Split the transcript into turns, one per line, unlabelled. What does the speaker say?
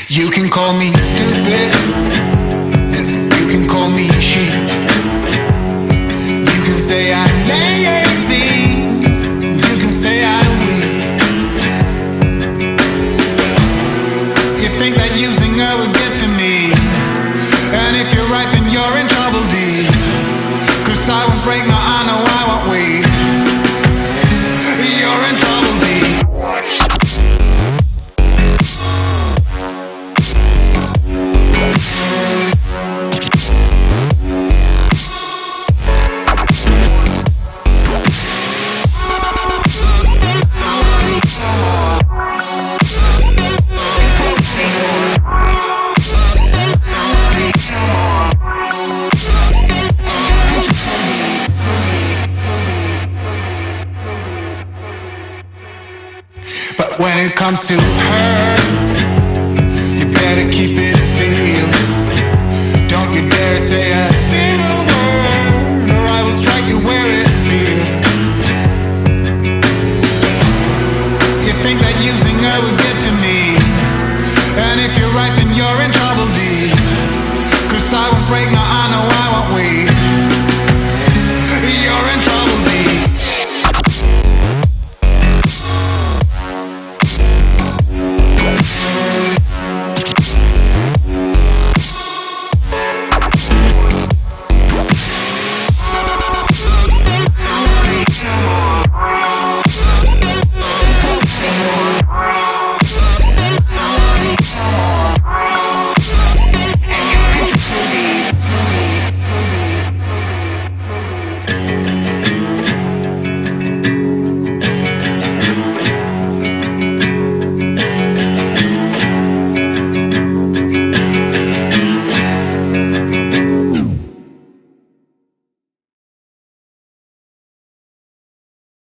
You can call me stupid, yes, you can call me sheep. You can say I'm lazy, you can say I'm weak. You think that using her will get to me, and if you're right then you're in trouble deep. 'Cause I won't break, no I know I won't wait. You're in trouble deep. But when it comes to her,